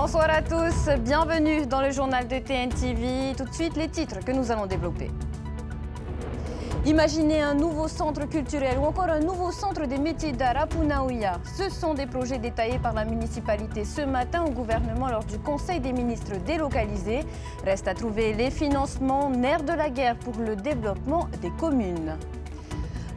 Bonsoir à tous, bienvenue dans le journal de TNTV. Tout de suite, les titres que nous allons développer. Imaginez un nouveau centre culturel ou encore un nouveau centre des métiers d'art à Punaouia. Ce sont des projets détaillés par la municipalité ce matin au gouvernement lors du Conseil des ministres délocalisé. Reste à trouver les financements, nerfs de la guerre pour le développement des communes.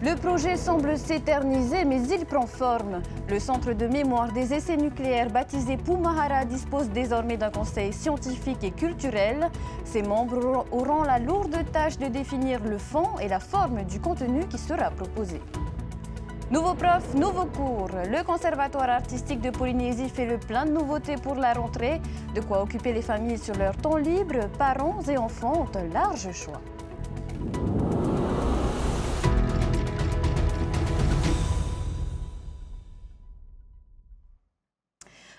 Le projet semble s'éterniser, mais il prend forme. Le centre de mémoire des essais nucléaires baptisé Pumahara dispose désormais d'un conseil scientifique et culturel. Ses membres auront la lourde tâche de définir le fond et la forme du contenu qui sera proposé. Nouveaux profs, nouveaux cours. Le Conservatoire artistique de Polynésie fait le plein de nouveautés pour la rentrée. De quoi occuper les familles sur leur temps libre. Parents et enfants ont un large choix.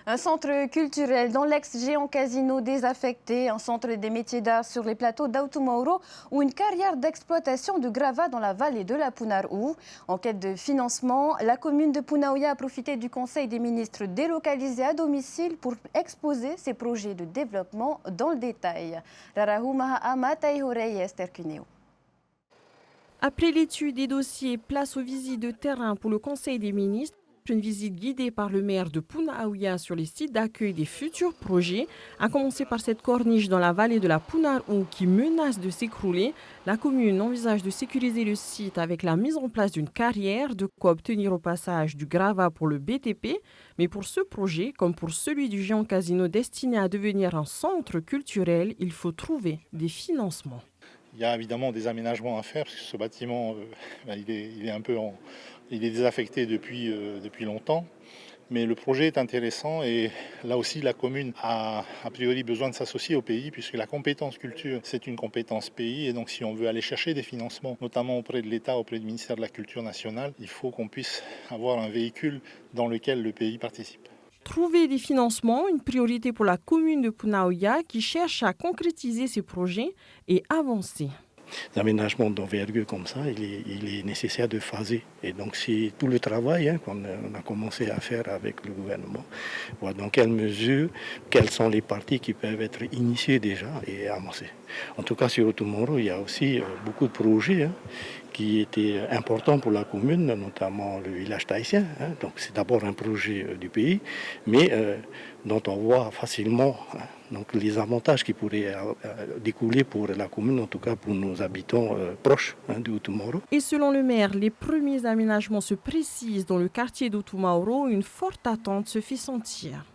Un centre culturel dans l'ex-géant casino désaffecté, un centre des métiers d'art sur les plateaux d'Autumauro ou une carrière d'exploitation de gravats dans la vallée de la Punarou. En quête de financement, la commune de Punaouia a profité du Conseil des ministres délocalisé à domicile pour exposer ses projets de développement dans le détail. Après l'étude des dossiers, place aux visites de terrain pour le Conseil des ministres. Une visite guidée par le maire de Punaouia sur les sites d'accueil des futurs projets, a commencé par cette corniche dans la vallée de la Punarou qui menace de s'écrouler. La commune envisage de sécuriser le site avec la mise en place d'une carrière, de quoi obtenir au passage du gravat pour le BTP. Mais pour ce projet, comme pour celui du géant casino destiné à devenir un centre culturel, il faut trouver des financements. Il y a évidemment des aménagements à faire parce que ce bâtiment, il est désaffecté depuis longtemps. Mais le projet est intéressant et là aussi la commune a priori besoin de s'associer au pays puisque la compétence culture c'est une compétence pays et donc si on veut aller chercher des financements, notamment auprès de l'État, auprès du ministère de la Culture nationale, il faut qu'on puisse avoir un véhicule dans lequel le pays participe. Trouver des financements, une priorité pour la commune de Punaouia qui cherche à concrétiser ses projets et avancer. Des aménagements d'envergure comme ça, il est nécessaire de phaser. Et donc c'est tout le travail qu'on a commencé à faire avec le gouvernement. Voir dans quelle mesure, quelles sont les parties qui peuvent être initiées déjà et avancées. En tout cas sur Autumauro, il y a aussi beaucoup de projets qui étaient importants pour la commune, notamment le village tahitien. Donc c'est d'abord un projet du pays, mais dont on voit facilement donc les avantages qui pourraient découler pour la commune, en tout cas pour nos habitants proches de Autumauro. Et selon le maire, les premiers aménagements se précisent dans le quartier d'Autumauro. Une forte attente se fait sentir.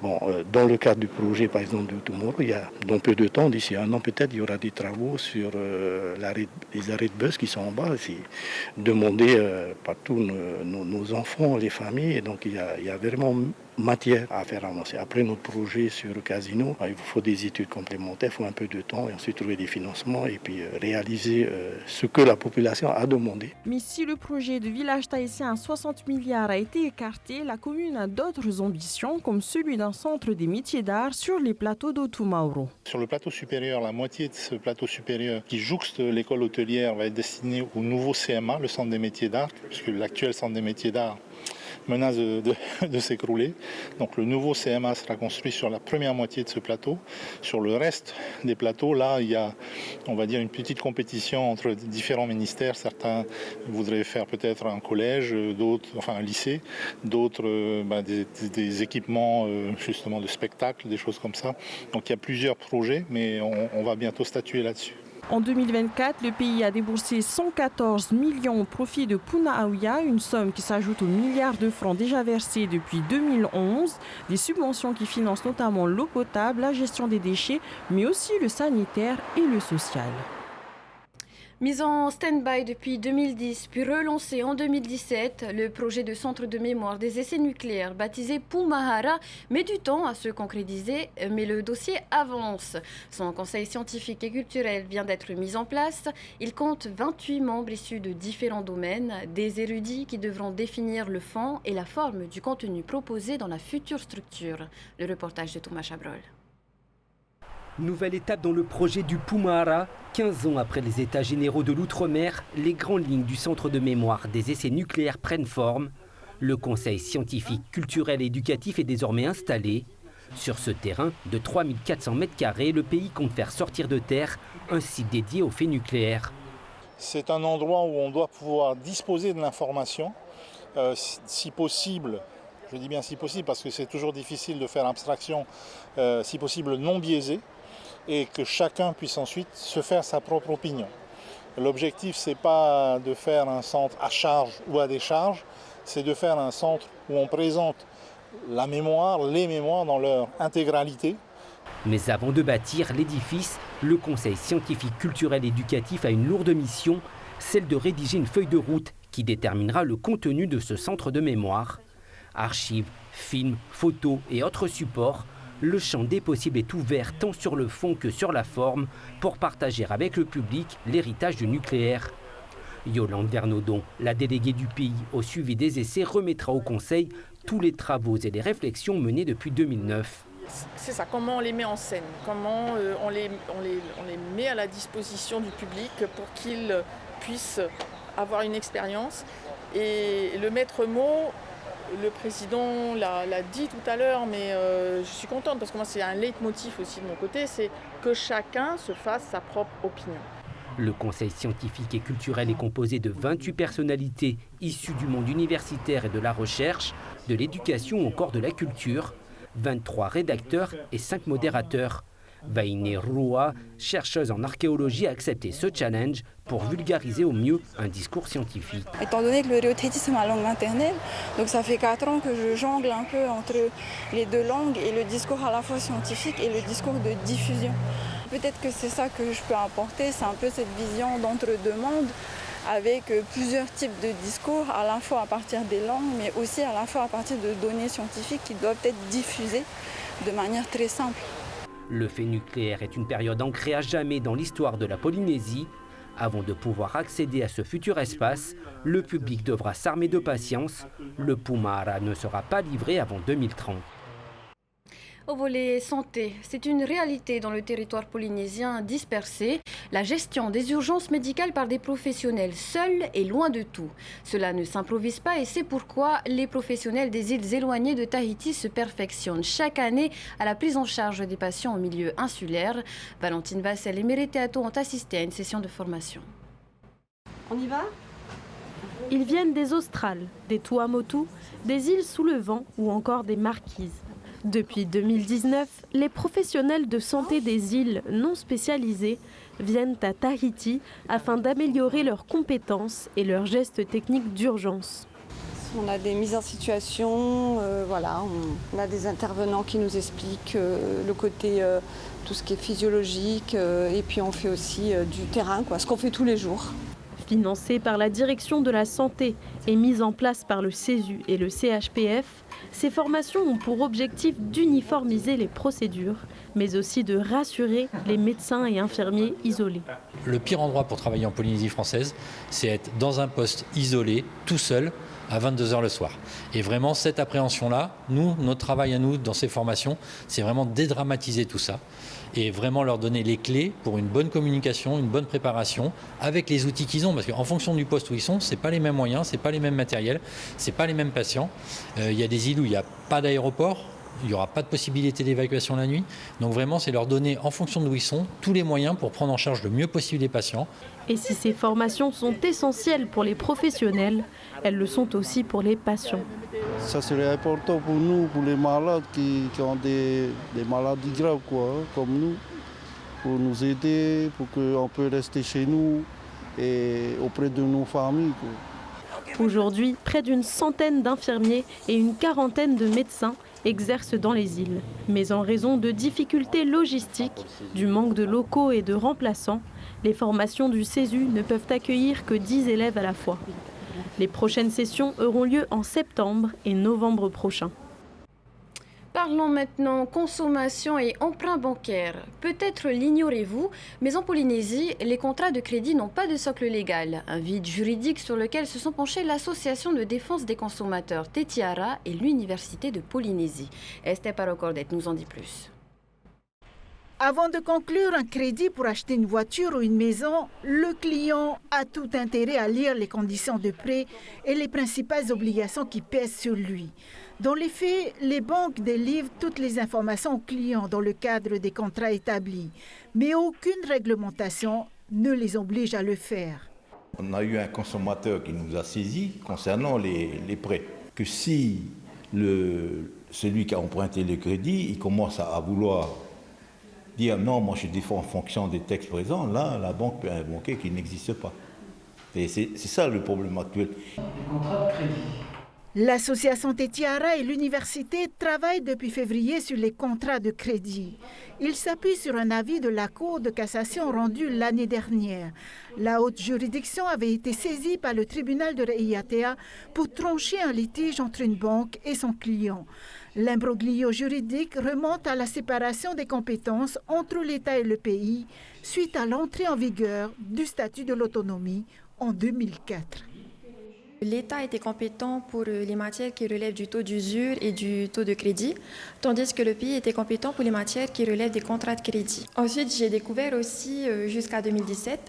Bon, dans le cadre du projet, par exemple, de Autumauro, il y a dans peu de temps, d'ici un an peut-être, il y aura des travaux sur les arrêts de bus qui sont en bas. C'est demandé par tous nos enfants, les familles, et donc il y a vraiment matière à faire avancer. Après notre projet sur le casino, il faut des études complémentaires, il faut un peu de temps et ensuite trouver des financements et puis réaliser ce que la population a demandé. Mais si le projet de village tahitien à 60 milliards a été écarté, la commune a d'autres ambitions comme celui d'un centre des métiers d'art sur les plateaux d'Autumauro. Sur le plateau supérieur, la moitié de ce plateau supérieur qui jouxte l'école hôtelière va être destiné au nouveau CMA, le centre des métiers d'art, puisque l'actuel centre des métiers d'art menace de s'écrouler. Donc le nouveau CMA sera construit sur la première moitié de ce plateau. Sur le reste des plateaux, là, il y a, on va dire, une petite compétition entre différents ministères. Certains voudraient faire peut-être un collège, d'autres, enfin un lycée, d'autres des équipements justement de spectacle, des choses comme ça. Donc il y a plusieurs projets, mais on va bientôt statuer là-dessus. En 2024, le pays a déboursé 114 millions au profit de Punaouia, une somme qui s'ajoute aux milliards de francs déjà versés depuis 2011. Des subventions qui financent notamment l'eau potable, la gestion des déchets, mais aussi le sanitaire et le social. Mis en stand-by depuis 2010, puis relancé en 2017, le projet de centre de mémoire des essais nucléaires baptisé Pumahara met du temps à se concrétiser, mais le dossier avance. Son conseil scientifique et culturel vient d'être mis en place. Il compte 28 membres issus de différents domaines, des érudits qui devront définir le fond et la forme du contenu proposé dans la future structure. Le reportage de Thomas Chabrol. Nouvelle étape dans le projet du Pumahara. 15 ans après les états généraux de l'outre-mer, les grandes lignes du centre de mémoire des essais nucléaires prennent forme. Le conseil scientifique, culturel et éducatif est désormais installé. Sur ce terrain de 3400 m², le pays compte faire sortir de terre un site dédié aux faits nucléaires. C'est un endroit où on doit pouvoir disposer de l'information, si possible, je dis bien si possible parce que c'est toujours difficile de faire abstraction, si possible non biaisée, et que chacun puisse ensuite se faire sa propre opinion. L'objectif, ce n'est pas de faire un centre à charge ou à décharge, c'est de faire un centre où on présente la mémoire, les mémoires dans leur intégralité. Mais avant de bâtir l'édifice, le Conseil scientifique, culturel et éducatif a une lourde mission, celle de rédiger une feuille de route qui déterminera le contenu de ce centre de mémoire. Archives, films, photos et autres supports, le champ des possibles est ouvert tant sur le fond que sur la forme pour partager avec le public l'héritage du nucléaire. Yolande Vernaudon, la déléguée du pays au suivi des essais, remettra au Conseil tous les travaux et les réflexions menés depuis 2009. C'est ça, comment on les met en scène, comment on les met à la disposition du public pour qu'ils puissent avoir une expérience. Et le maître mot, le président l'a dit tout à l'heure, mais je suis contente parce que moi c'est un leitmotiv aussi de mon côté, c'est que chacun se fasse sa propre opinion. Le Conseil scientifique et culturel est composé de 28 personnalités issues du monde universitaire et de la recherche, de l'éducation ou encore de la culture, 23 rédacteurs et 5 modérateurs. Vainé Roua, chercheuse en archéologie, a accepté ce challenge pour vulgariser au mieux un discours scientifique. Étant donné que le Réotéti c'est ma langue maternelle, donc ça fait 4 ans que je jongle un peu entre les deux langues et le discours à la fois scientifique et le discours de diffusion. Peut-être que c'est ça que je peux apporter, c'est un peu cette vision d'entre-deux mondes avec plusieurs types de discours, à la fois à partir des langues, mais aussi à la fois à partir de données scientifiques qui doivent être diffusées de manière très simple. Le fait nucléaire est une période ancrée à jamais dans l'histoire de la Polynésie. Avant de pouvoir accéder à ce futur espace, le public devra s'armer de patience. Le Pumaara ne sera pas livré avant 2030. Au volet santé, c'est une réalité dans le territoire polynésien dispersé. La gestion des urgences médicales par des professionnels seuls est loin de tout. Cela ne s'improvise pas et c'est pourquoi les professionnels des îles éloignées de Tahiti se perfectionnent chaque année à la prise en charge des patients au milieu insulaire. Valentine Vassel et Mérite Ato ont assisté à une session de formation. On y va ? Ils viennent des Australes, des Tuamotu, des îles sous le vent ou encore des Marquises. Depuis 2019, les professionnels de santé des îles non spécialisées viennent à Tahiti afin d'améliorer leurs compétences et leurs gestes techniques d'urgence. On a des mises en situation, on a des intervenants qui nous expliquent le côté, tout ce qui est physiologique, et puis on fait aussi du terrain, ce qu'on fait tous les jours. Financée par la direction de la santé et mise en place par le CESU et le CHPF, ces formations ont pour objectif d'uniformiser les procédures, mais aussi de rassurer les médecins et infirmiers isolés. Le pire endroit pour travailler en Polynésie française, c'est être dans un poste isolé, tout seul, à 22h le soir. Et vraiment, cette appréhension-là, notre travail à nous dans ces formations, c'est vraiment dédramatiser tout ça et vraiment leur donner les clés pour une bonne communication, une bonne préparation avec les outils qu'ils ont. Parce qu'en fonction du poste où ils sont, ce n'est pas les mêmes moyens, ce n'est pas les mêmes matériels, ce n'est pas les mêmes patients. Il y a des îles où il n'y a pas d'aéroport, il n'y aura pas de possibilité d'évacuation la nuit. Donc vraiment, c'est leur donner, en fonction d'où ils sont, tous les moyens pour prendre en charge le mieux possible les patients. Et si ces formations sont essentielles pour les professionnels, elles le sont aussi pour les patients. Ça serait important pour nous, pour les malades qui ont des maladies graves, comme nous, pour nous aider, pour qu'on puisse rester chez nous et auprès de nos familles. Aujourd'hui, près d'une centaine d'infirmiers et une quarantaine de médecins exercent dans les îles. Mais en raison de difficultés logistiques, du manque de locaux et de remplaçants, les formations du CESU ne peuvent accueillir que 10 élèves à la fois. Les prochaines sessions auront lieu en septembre et novembre prochains. Parlons maintenant consommation et emprunt bancaire. Peut-être l'ignorez-vous, mais en Polynésie, les contrats de crédit n'ont pas de socle légal. Un vide juridique sur lequel se sont penchés l'Association de défense des consommateurs Tetiara et l'Université de Polynésie. Esther Parocordet nous en dit plus. Avant de conclure un crédit pour acheter une voiture ou une maison, le client a tout intérêt à lire les conditions de prêt et les principales obligations qui pèsent sur lui. Dans les faits, les banques délivrent toutes les informations aux clients dans le cadre des contrats établis, mais aucune réglementation ne les oblige à le faire. On a eu un consommateur qui nous a saisi concernant les prêts, que si celui qui a emprunté le crédit, il commence à vouloir dire non, moi je défends en fonction des textes présents, là la banque peut invoquer qu'il n'existe pas. Et c'est ça le problème actuel. L'association Tetiara et l'université travaillent depuis février sur les contrats de crédit. Ils s'appuient sur un avis de la Cour de cassation rendu l'année dernière. La haute juridiction avait été saisie par le tribunal de Reiatea pour trancher un litige entre une banque et son client. L'imbroglio juridique remonte à la séparation des compétences entre l'État et le pays suite à l'entrée en vigueur du statut de l'autonomie en 2004. L'État était compétent pour les matières qui relèvent du taux d'usure et du taux de crédit, tandis que le pays était compétent pour les matières qui relèvent des contrats de crédit. Ensuite, j'ai découvert aussi, jusqu'à 2017,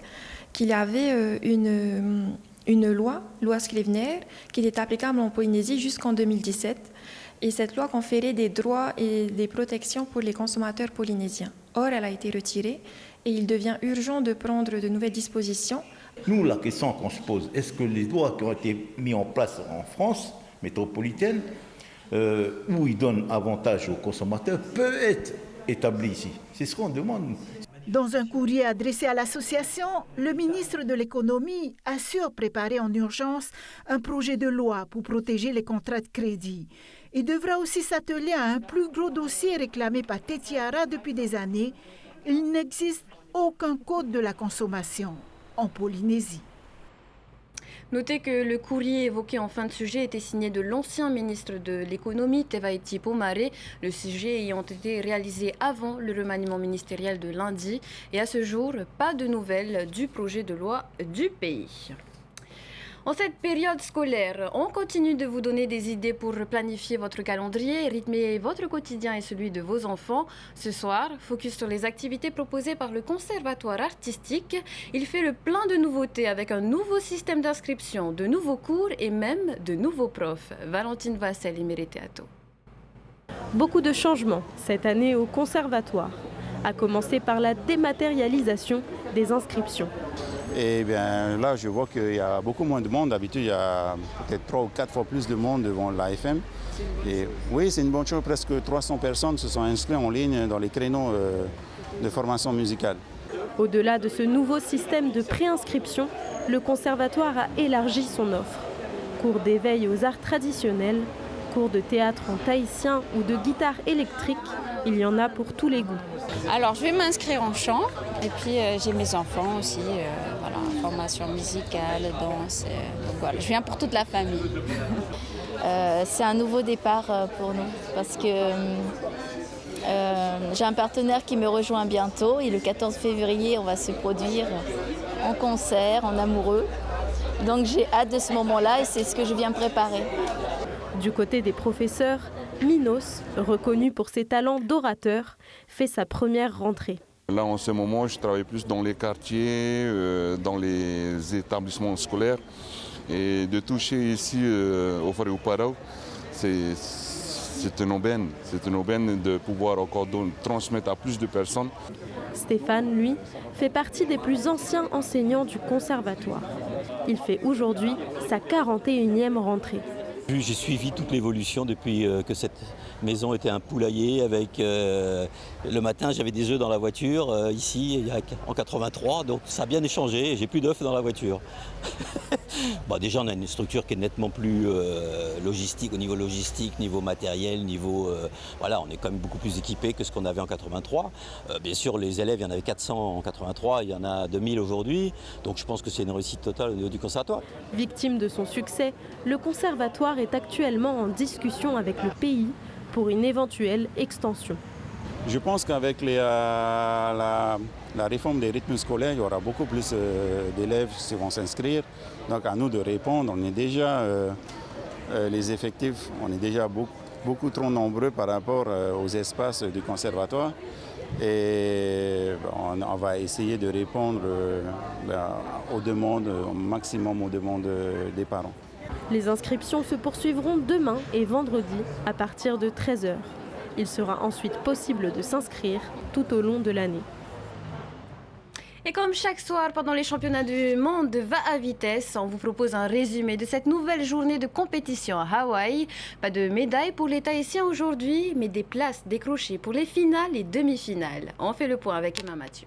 qu'il y avait une loi Scrivener, qui était applicable en Polynésie jusqu'en 2017. Et cette loi conférait des droits et des protections pour les consommateurs polynésiens. Or, elle a été retirée et il devient urgent de prendre de nouvelles dispositions. Nous, la question qu'on se pose, est-ce que les droits qui ont été mis en place en France métropolitaine, où ils donnent avantage aux consommateurs, peuvent être établis ici? C'est ce qu'on demande. Dans un courrier adressé à l'association, le ministre de l'Économie assure préparer en urgence un projet de loi pour protéger les contrats de crédit. Il devra aussi s'atteler à un plus gros dossier réclamé par Tetiara depuis des années. Il n'existe aucun code de la consommation en Polynésie. Notez que le courrier évoqué en fin de sujet était signé de l'ancien ministre de l'économie, Tevaiti Pomare, le sujet ayant été réalisé avant le remaniement ministériel de lundi. Et à ce jour, pas de nouvelles du projet de loi du pays. En cette période scolaire, on continue de vous donner des idées pour planifier votre calendrier, rythmer votre quotidien et celui de vos enfants. Ce soir, focus sur les activités proposées par le Conservatoire artistique. Il fait le plein de nouveautés avec un nouveau système d'inscription, de nouveaux cours et même de nouveaux profs. Valentine Vassel et Mereteato. Beaucoup de changements cette année au Conservatoire, à commencer par la dématérialisation des inscriptions. Et bien là, je vois qu'il y a beaucoup moins de monde. D'habitude, il y a peut-être 3 ou 4 fois plus de monde devant l'AFM. Et oui, c'est une bonne chose. Presque 300 personnes se sont inscrites en ligne dans les créneaux de formation musicale. Au-delà de ce nouveau système de préinscription, le Conservatoire a élargi son offre. Cours d'éveil aux arts traditionnels, cours de théâtre en tahitien ou de guitare électrique, il y en a pour tous les goûts. Alors je vais m'inscrire en chant et puis j'ai mes enfants aussi, voilà, formation musicale, danse, donc voilà, je viens pour toute la famille. C'est un nouveau départ pour nous parce que j'ai un partenaire qui me rejoint bientôt et le 14 février on va se produire en concert, en amoureux. Donc j'ai hâte de ce moment-là et c'est ce que je viens préparer. Du côté des professeurs, Minos, reconnu pour ses talents d'orateur, fait sa première rentrée. Là, en ce moment, je travaille plus dans les quartiers, dans les établissements scolaires. Et de toucher ici au Whareupara, c'est une aubaine. C'est une aubaine de pouvoir encore transmettre à plus de personnes. Stéphane, lui, fait partie des plus anciens enseignants du conservatoire. Il fait aujourd'hui sa 41e rentrée. J'ai suivi toute l'évolution depuis que cette maison était un poulailler avec le matin j'avais des œufs dans la voiture, ici en 83, donc ça a bien échangé, j'ai plus d'œufs dans la voiture. Bon, déjà on a une structure qui est nettement plus logistique, au niveau logistique, niveau matériel, niveau voilà, on est quand même beaucoup plus équipé que ce qu'on avait en 83. Bien sûr les élèves, il y en avait 400 en 83, il y en a 2000 aujourd'hui, donc je pense que c'est une réussite totale au niveau du conservatoire. Victime de son succès, le conservatoire est actuellement en discussion avec le pays pour une éventuelle extension. Je pense qu'avec la réforme des rythmes scolaires, il y aura beaucoup plus d'élèves qui vont s'inscrire. Donc à nous de répondre, on est déjà, les effectifs, on est déjà beaucoup trop nombreux par rapport aux espaces du conservatoire. Et on va essayer de répondre aux demandes, au maximum aux demandes des parents. Les inscriptions se poursuivront demain et vendredi à partir de 13h. Il sera ensuite possible de s'inscrire tout au long de l'année. Et comme chaque soir pendant les championnats du monde de va à vitesse, on vous propose un résumé de cette nouvelle journée de compétition à Hawaï. Pas de médailles pour les Tahitiens aujourd'hui, mais des places décrochées pour les finales et demi-finales. On fait le point avec Emma Mathieu.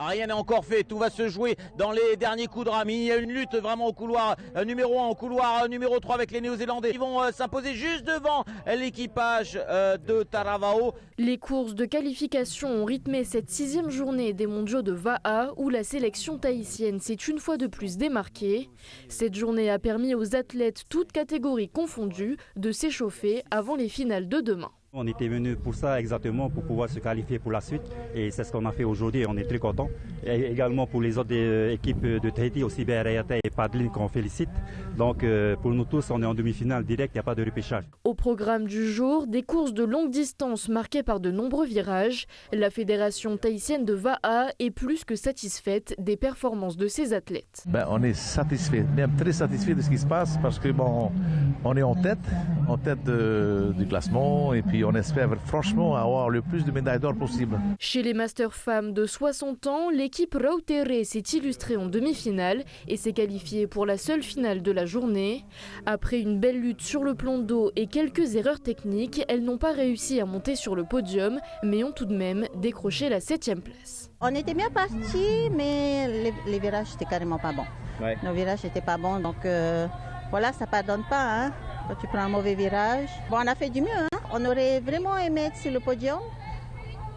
Rien n'est encore fait, tout va se jouer dans les derniers coups de rame. Il y a une lutte vraiment au couloir numéro 1, au couloir numéro 3 avec les Néo-Zélandais. Ils vont s'imposer juste devant l'équipage de Taravao. Les courses de qualification ont rythmé cette 6e journée des mondiaux de Va'a où la sélection tahitienne s'est une fois de plus démarquée. Cette journée a permis aux athlètes, toutes catégories confondues, de s'échauffer avant les finales de demain. On était venu pour ça exactement, pour pouvoir se qualifier pour la suite et c'est ce qu'on a fait aujourd'hui et on est très contents. Et également pour les autres équipes de Tahiti, aussi Berayata et Padlin qu'on félicite. Donc pour nous tous, on est en demi-finale direct, il n'y a pas de repêchage. Au programme du jour, des courses de longue distance marquées par de nombreux virages. La fédération tahitienne de Va'a est plus que satisfaite des performances de ses athlètes. On est satisfait, même très satisfait de ce qui se passe parce que on est en tête du classement et puis on espère franchement avoir le plus de médailles d'or possible. Chez les masters femmes de 60 ans, l'équipe Rautere s'est illustrée en demi-finale et s'est qualifiée pour la seule finale de la journée. Après une belle lutte sur le plan d'eau et quelques erreurs techniques, elles n'ont pas réussi à monter sur le podium, mais ont tout de même décroché la 7e place. On était bien partis, mais les virages n'étaient carrément pas bons. Ouais. Nos virages n'étaient pas bons, donc voilà, ça ne pardonne pas. Hein. Quand tu prends un mauvais virage. Bon, on a fait du mieux. Hein. On aurait vraiment aimé être sur le podium.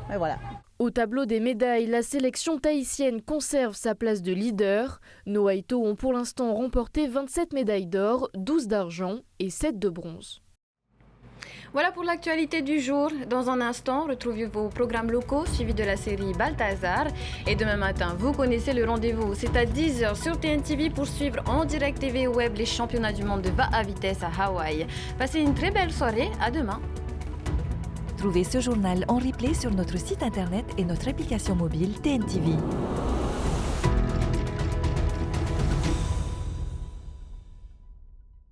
Mais voilà. Au tableau des médailles, la sélection tahitienne conserve sa place de leader. Nos Haïtos ont pour l'instant remporté 27 médailles d'or, 12 d'argent et 7 de bronze. Voilà pour l'actualité du jour. Dans un instant, retrouvez vos programmes locaux suivis de la série Balthazar. Et demain matin, vous connaissez le rendez-vous. C'est à 10h sur TNTV pour suivre en direct TV Web les championnats du monde de va à vitesse à Hawaï. Passez une très belle soirée. À demain. Trouvez ce journal en replay sur notre site internet et notre application mobile TNTV.